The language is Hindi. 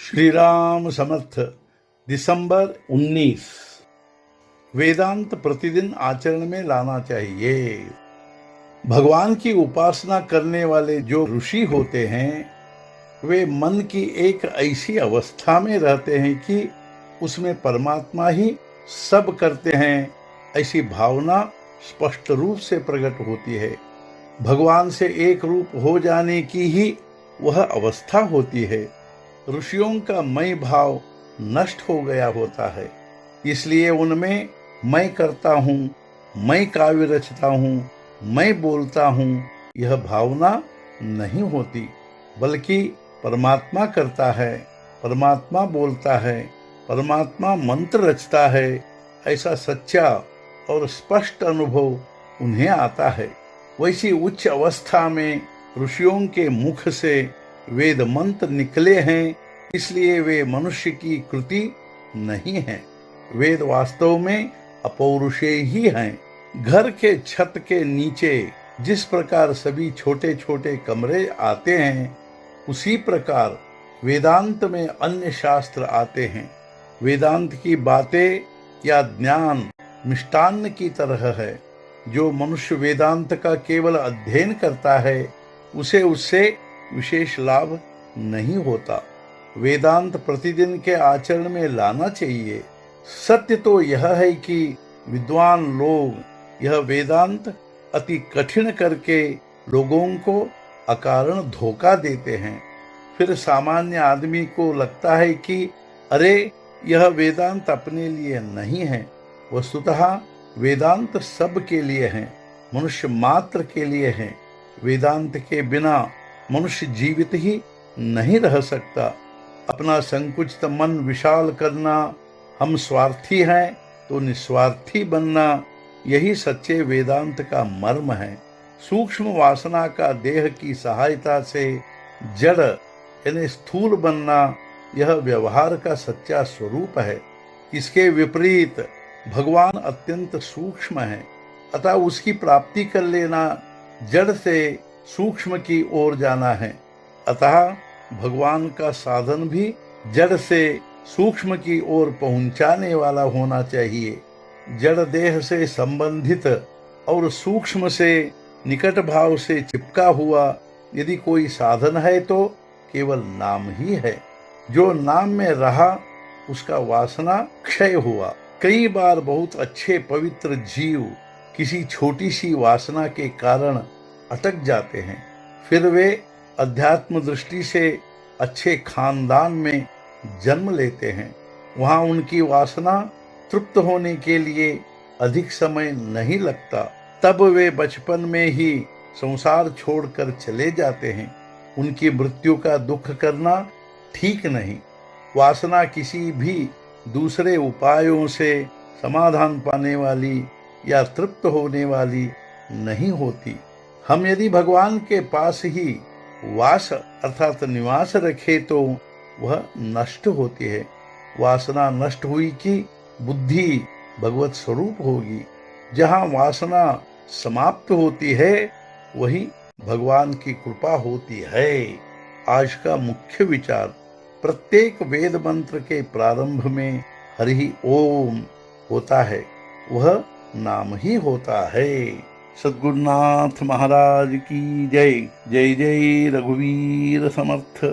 श्री राम समर्थ। दिसंबर 19। वेदांत प्रतिदिन आचरण में लाना चाहिए। भगवान की उपासना करने वाले जो ऋषि होते हैं वे मन की एक ऐसी अवस्था में रहते हैं कि उसमें परमात्मा ही सब करते हैं, ऐसी भावना स्पष्ट रूप से प्रकट होती है। भगवान से एक रूप हो जाने की ही वह अवस्था होती है। ऋषियों का मैं भाव नष्ट हो गया होता है, इसलिए उनमें मैं करता हूँ, मैं काव्य रचता हूँ, मैं बोलता हूँ, यह भावना नहीं होती, बल्कि परमात्मा करता है, परमात्मा बोलता है, परमात्मा मंत्र रचता है, ऐसा सच्चा और स्पष्ट अनुभव उन्हें आता है। वैसी उच्च अवस्था में ऋषियों के मुख से वेद मंत्र निकले हैं, इसलिए वे मनुष्य की कृति नहीं हैं। वेद वास्तव में अपौरुषेय ही हैं। घर के छत के नीचे जिस प्रकार सभी छोटे छोटे कमरे आते हैं, उसी प्रकार वेदांत में अन्य शास्त्र आते हैं। वेदांत की बातें या ज्ञान मिष्टान्न की तरह है। जो मनुष्य वेदांत का केवल अध्ययन करता है उसे उससे विशेष लाभ नहीं होता। वेदांत प्रतिदिन के आचरण में लाना चाहिए। सत्य तो यह है कि विद्वान लोग यह वेदांत अति कठिन करके लोगों को अकारण धोखा देते हैं। फिर सामान्य आदमी को लगता है कि अरे यह वेदांत अपने लिए नहीं है। वस्तुतः वेदांत सब के लिए है, मनुष्य मात्र के लिए है। वेदांत के बिना मनुष्य जीवित ही नहीं रह सकता। अपना संकुचित मन विशाल करना, हम स्वार्थी हैं तो निस्वार्थी बनना, यही सच्चे वेदांत का मर्म है। सूक्ष्म वासना का देह की सहायता से जड़ यानी स्थूल बनना, यह व्यवहार का सच्चा स्वरूप है। इसके विपरीत भगवान अत्यंत सूक्ष्म है, अतः उसकी प्राप्ति कर लेना जड़ से सूक्ष्म की ओर जाना है। अतः भगवान का साधन भी जड़ से सूक्ष्म की ओर पहुंचाने वाला होना चाहिए। जड़ देह से संबंधित और सूक्ष्म से निकट भाव से चिपका हुआ यदि कोई साधन है तो केवल नाम ही है। जो नाम में रहा उसका वासना क्षय हुआ। कई बार बहुत अच्छे पवित्र जीव किसी छोटी सी वासना के कारण अटक जाते हैं। फिर वे अध्यात्म दृष्टि से अच्छे खानदान में जन्म लेते हैं। वहां उनकी वासना तृप्त होने के लिए अधिक समय नहीं लगता। तब वे बचपन में ही संसार छोड़कर चले जाते हैं। उनकी मृत्यु का दुख करना ठीक नहीं। वासना किसी भी दूसरे उपायों से समाधान पाने वाली या तृप्त होने वाली नहीं होती। हम यदि भगवान के पास ही वास अर्थात निवास रखे तो वह नष्ट होती है। वासना नष्ट हुई कि बुद्धि भगवत स्वरूप होगी। जहाँ वासना समाप्त होती है वही भगवान की कृपा होती है। आज का मुख्य विचार, प्रत्येक वेद मंत्र के प्रारंभ में हरि ओम होता है, वह नाम ही होता है। सद्गुरुनाथ महाराज की जय। जय जय रघुवीर समर्थ।